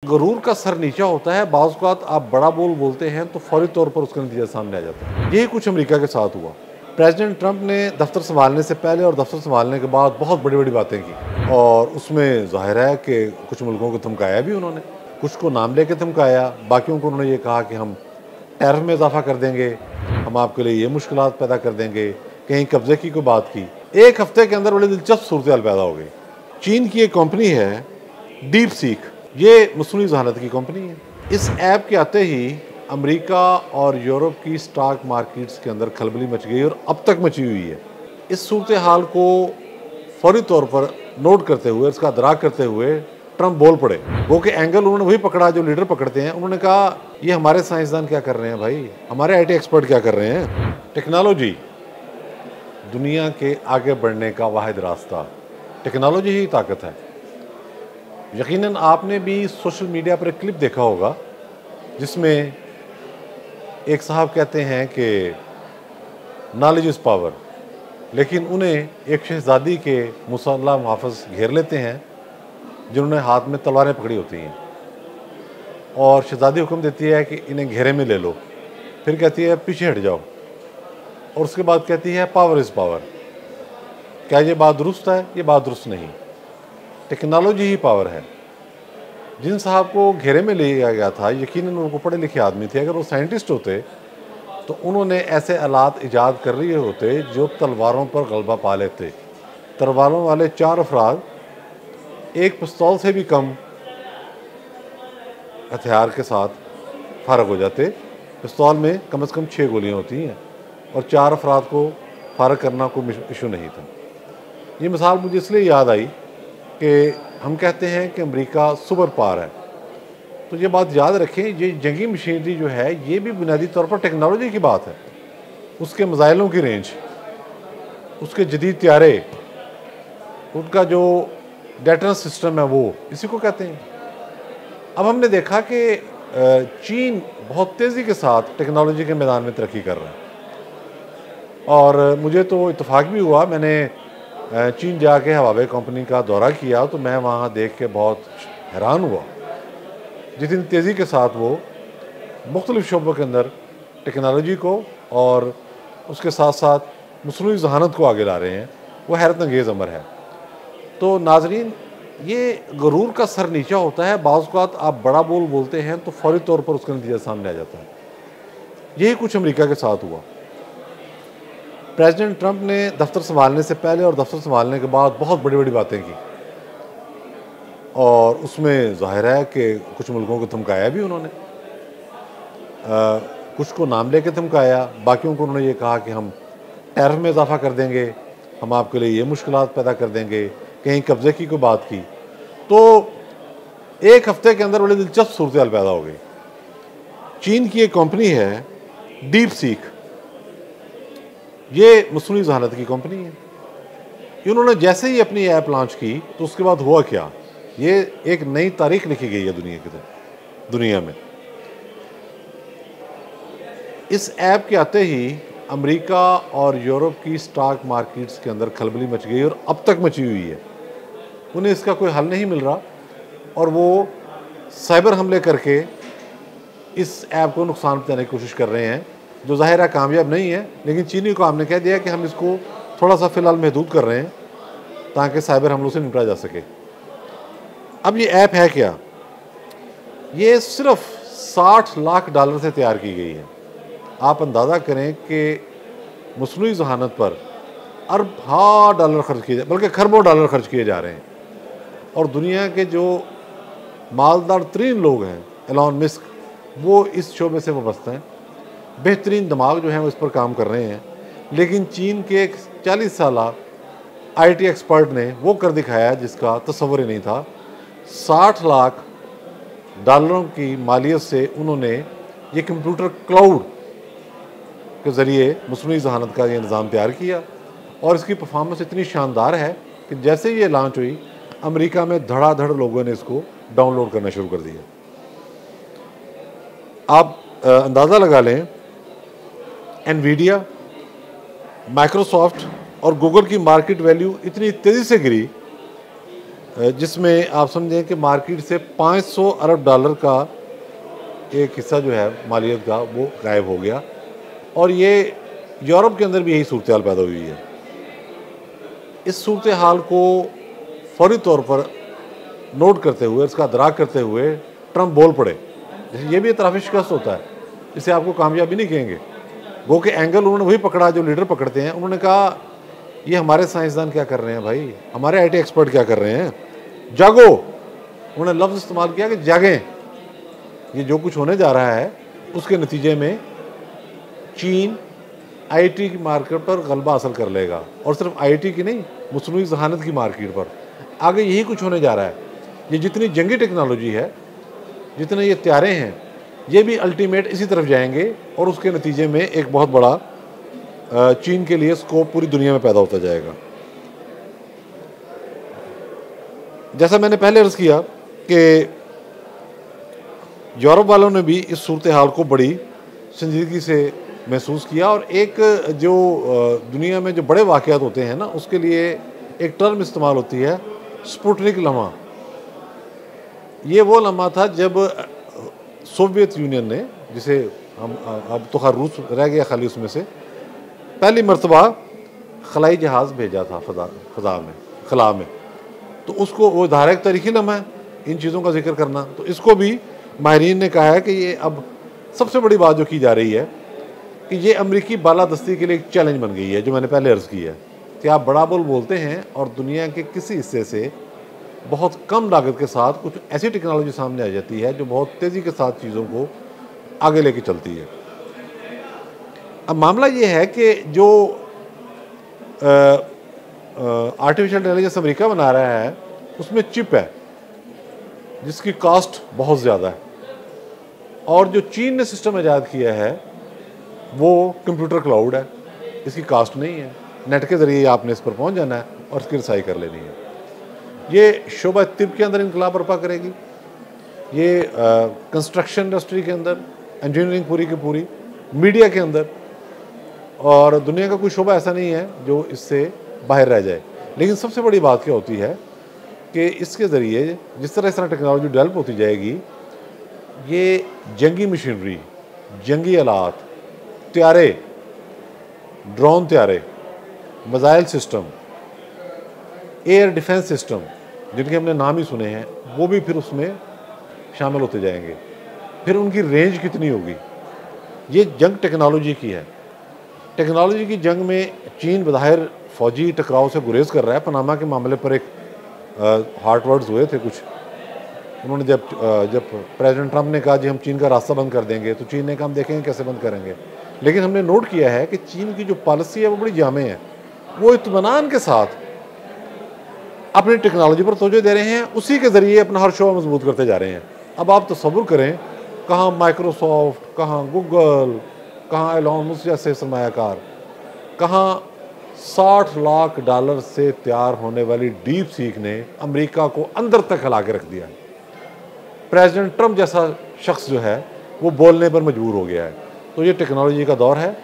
गुरूर का सर नीचा होता है। बाज़ औक़ात आप बड़ा बोलते हैं तो फौरी तौर पर उसका नतीजा सामने आ जाता है। यही कुछ अमेरिका के साथ हुआ। प्रेसिडेंट ट्रंप ने दफ्तर संभालने से पहले और दफ्तर संभालने के बाद बहुत बड़ी बातें की और उसमें ज़ाहिर है कि कुछ मुल्कों को धमकाया भी उन्होंने। कुछ को नाम लेके धमकाया, बाकियों को उन्होंने ये कहा कि हम टैरिफ में इजाफा कर देंगे, हम आपके लिए ये मुश्किलात पैदा कर देंगे, कहीं कब्जे की कोई बात की। एक हफ्ते के अंदर बड़ी दिलचस्प सूरत हाल पैदा हो गई। चीन की एक कंपनी है डीप सीक, ये मसनूई ज़हानत की कंपनी है। इस ऐप के आते ही अमेरिका और यूरोप की स्टॉक मार्केट्स के अंदर खलबली मच गई और अब तक मची हुई है। इस सूरत हाल को फौरी तौर पर नोट करते हुए, इसका अदराक करते हुए ट्रंप बोल पड़े। वो कि एंगल उन्होंने वही पकड़ा जो लीडर पकड़ते हैं। उन्होंने कहा ये हमारे साइंसदान क्या कर रहे हैं भाई, हमारे आईटी एक्सपर्ट क्या कर रहे हैं। टेक्नोलॉजी दुनिया के आगे बढ़ने का वाहिद रास्ता, टेक्नोलॉजी ही ताकत है। यकीनन आपने भी सोशल मीडिया पर एक क्लिप देखा होगा जिसमें एक साहब कहते हैं कि नॉलेज इज़ पावर, लेकिन उन्हें एक शहजादी के मुसल्ला मुहाफ़िज़ घेर लेते हैं जिन्होंने हाथ में तलवारें पकड़ी होती हैं और शहजादी हुक्म देती है कि इन्हें घेरे में ले लो। फिर कहती है पीछे हट जाओ और उसके बाद कहती है पावर इज़ पावर। क्या ये बात दुरुस्त है? ये बात दुरुस्त नहीं। टेक्नोलॉजी ही पावर है। जिन साहब को घेरे में लिया गया था, यकीनन उनको पढ़े लिखे आदमी थे। अगर वो साइंटिस्ट होते तो उन्होंने ऐसे आलात ईजाद कर लिए होते जो तलवारों पर गलबा पा लेते। तलवारों वाले 4 अफराद एक पिस्तौल से भी कम हथियार के साथ फारग हो जाते। पिस्तौल में कम से कम 6 गोलियां होती हैं और 4 अफराद को फारग करना कोई इशू नहीं था। ये मिसाल मुझे इसलिए याद आई कि हम कहते हैं कि अमेरिका सुपर पावर है, तो ये बात याद रखें, ये जंगी मशीनरी जो है ये भी बुनियादी तौर पर टेक्नोलॉजी की बात है। उसके मिसाइलों की रेंज, उसके जदीद त्यारे, उनका जो डेटरेंस सिस्टम है वो इसी को कहते हैं। अब हमने देखा कि चीन बहुत तेज़ी के साथ टेक्नोलॉजी के मैदान में तरक्की कर रहा है और मुझे तो इत्तेफाक भी हुआ। मैंने चीन जाके हवावे कंपनी का दौरा किया तो मैं वहाँ देख के बहुत हैरान हुआ जितनी तेज़ी के साथ वो मुख्तलिफ़ शोबों के अंदर टेक्नोलॉजी को और उसके साथ साथ मसनूई ज़हानत को आगे ला रहे हैं। वो हैरत अंगेज़ अमर है। तो नाजरीन, ये गुरूर का सर नीचा होता है। बाज़ औक़ात आप बड़ा बोलते हैं तो फौरी तौर पर उसका नतीजा सामने आ जाता है। यही कुछ अमेरिका के साथ हुआ। प्रेसिडेंट ट्रंप ने दफ्तर संभालने से पहले और दफ्तर संभालने के बाद बहुत बड़ी बातें की और उसमें ज़ाहिर है कि कुछ मुल्कों को धमकाया भी उन्होंने। कुछ को नाम लेके धमकाया, बाकियों को उन्होंने ये कहा कि हम टैरिफ में इजाफा कर देंगे, हम आपके लिए ये मुश्किलात पैदा कर देंगे, कहीं कब्जे की कोई बात की। तो एक हफ्ते के अंदर बड़ी दिलचस्प सूरत हाल पैदा हो गई। चीन की एक कंपनी है डीप सीक, ये मसनूई ज़हानत की कंपनी है। इन्होंने जैसे ही अपनी ऐप लॉन्च की तो उसके बाद हुआ क्या, ये एक नई तारीख लिखी गई है दुनिया में। इस ऐप के आते ही अमेरिका और यूरोप की स्टॉक मार्केट्स के अंदर खलबली मच गई और अब तक मची हुई है। उन्हें इसका कोई हल नहीं मिल रहा और वो साइबर हमले करके इस ऐप को नुकसान पहुंचाने की कोशिश कर रहे हैं, जो ज़ाहिर है कामयाब नहीं है। लेकिन चीनी को हमने कह दिया कि हम इसको थोड़ा सा फ़िलहाल महदूद कर रहे हैं ताकि साइबर हमलों से निपटा जा सके। अब ये ऐप है क्या? ये सिर्फ $60 लाख से तैयार की गई है। आप अंदाज़ा करें कि मसनूई ज़हानत पर अरबों डॉलर खर्च किए, बल्कि खरबों डॉलर खर्च किए जा रहे हैं और दुनिया के जो मालदार तरीन लोग हैं, एलन मस्क, वो इस शोबे से वाबस्ता हैं। बेहतरीन दिमाग जो हैं वो इस पर काम कर रहे हैं। लेकिन चीन के एक 40 साला आईटी एक्सपर्ट ने वो कर दिखाया जिसका तस्वर ही नहीं था। $60 लाख की मालियत से उन्होंने ये कंप्यूटर क्लाउड के ज़रिए मसनूई ज़हानत का ये निज़ाम तैयार किया और इसकी परफॉर्मेंस इतनी शानदार है कि जैसे ये लॉन्च हुई अमेरिका में धड़ाधड़ लोगों ने इसको डाउनलोड करना शुरू कर दिया। आप अंदाज़ा लगा लें, एनवीडिया, माइक्रोसॉफ्ट और गूगल की मार्केट वैल्यू इतनी तेज़ी से गिरी जिसमें आप समझें कि मार्केट से 500 अरब डॉलर का एक हिस्सा जो है मालियत का वो गायब हो गया। और ये यूरोप के अंदर भी यही सूरत हाल पैदा हुई है। इस सूरत हाल को फौरी तौर पर नोट करते हुए, इसका अदराक करते हुए ट्रंप बोल पड़े। जैसे ये भी इतराफ़ी शिकस्त होता है, इसे आपको कामयाबी नहीं कहेंगे। वो कि एंगल उन्होंने वही पकड़ा जो लीडर पकड़ते हैं। उन्होंने कहा ये हमारे साइंसदान क्या कर रहे हैं भाई, हमारे IT एक्सपर्ट क्या कर रहे हैं, जागो। उन्होंने लफ्ज़ इस्तेमाल किया कि जागें, ये जो कुछ होने जा रहा है उसके नतीजे में चीन IT की मार्केट पर गलबा हासिल कर लेगा, और सिर्फ IT की नहीं, मसनूई ज़हानत की मार्केट पर आगे यही कुछ होने जा रहा है। ये जितनी जंगी टेक्नोलॉजी है, जितने ये त्यारे हैं, ये भी अल्टीमेट इसी तरफ जाएंगे, और उसके नतीजे में एक बहुत बड़ा चीन के लिए स्कोप पूरी दुनिया में पैदा होता जाएगा। जैसा मैंने पहले अर्ज़ किया कि यूरोप वालों ने भी इस सूरत हाल को बड़ी संजीदगी से महसूस किया, और एक जो दुनिया में जो बड़े वाक़यात होते हैं ना, उसके लिए एक टर्म इस्तेमाल होती है, स्पुतनिक लम्हा। ये वो लम्हा था जब सोवियत यूनियन ने, जिसे हम अब तो खैर रूस रह गया खाली, उसमें से पहली मरतबा खलाई जहाज़ भेजा था खला में। तो उसको वो धारक तारीखी लम्हा है इन चीज़ों का जिक्र करना। तो इसको भी माहिरीन ने कहा है कि ये अब सबसे बड़ी बात जो की जा रही है कि ये अमरीकी बालादस्ती के लिए एक चैलेंज बन गई है, जो मैंने पहले अर्ज़ की है कि आप बड़ा बोल बोलते हैं और दुनिया के किसी हिस्से से बहुत कम लागत के साथ कुछ ऐसी टेक्नोलॉजी सामने आ जाती है जो बहुत तेज़ी के साथ चीज़ों को आगे लेके चलती है। अब मामला ये है कि जो आर्टिफिशियल इंटेलिजेंस अमेरिका बना रहा है, उसमें चिप है जिसकी कास्ट बहुत ज़्यादा है, और जो चीन ने सिस्टम ईजाद किया है वो कंप्यूटर क्लाउड है, इसकी कास्ट नहीं है। नेट के ज़रिए आपने इस पर पहुंच जाना है और इसकी रसाई कर लेनी है। ये शोबा तिब के अंदर इनकलाब बर्पा करेगी, ये कंस्ट्रक्शन इंडस्ट्री के अंदर, इंजीनियरिंग पूरी की पूरी, मीडिया के अंदर, और दुनिया का कोई शोबा ऐसा नहीं है जो इससे बाहर रह जाए। लेकिन सबसे बड़ी बात क्या होती है कि इसके ज़रिए जिस तरह इस तरह टेक्नोलॉजी डेवलप होती जाएगी, ये जंगी मशीनरी, जंगी आलात, त्यारे, ड्रोन त्यारे, missile system, air defence system, जिनके हमने नाम ही सुने हैं, वो भी फिर उसमें शामिल होते जाएंगे। फिर उनकी रेंज कितनी होगी, ये जंग टेक्नोलॉजी की है। टेक्नोलॉजी की जंग में चीन बज़ाहिर फ़ौजी टकराव से गुरेज कर रहा है। पनामा के मामले पर एक हॉट वर्ड्स हुए थे कुछ। उन्होंने जब प्रेसिडेंट ट्रंप ने कहा जी हम चीन का रास्ता बंद कर देंगे, तो चीन ने कहा हम देखेंगे कैसे बंद करेंगे। लेकिन हमने नोट किया है कि चीन की जो पॉलिसी है वो बड़ी जामे है। वो इत्मीनान के साथ अपनी टेक्नोलॉजी पर तवज्जो दे रहे हैं, उसी के ज़रिए अपना हर शोबा मजबूत करते जा रहे हैं। अब आप तसव्वुर करें, कहाँ माइक्रोसॉफ्ट, कहाँ गूगल, कहाँ एलॉन मस्क जैसे सरमायाकार, कहाँ 60 लाख डॉलर से तैयार होने वाली डीप सीक ने अमेरिका को अंदर तक हिला के रख दिया। प्रेसिडेंट ट्रंप जैसा शख्स जो है वो बोलने पर मजबूर हो गया है। तो ये टेक्नोलॉजी का दौर है,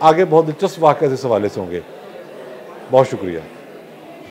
आगे बहुत दिलचस्प वाक़या इस हवाले से होंगे। बहुत शुक्रिया।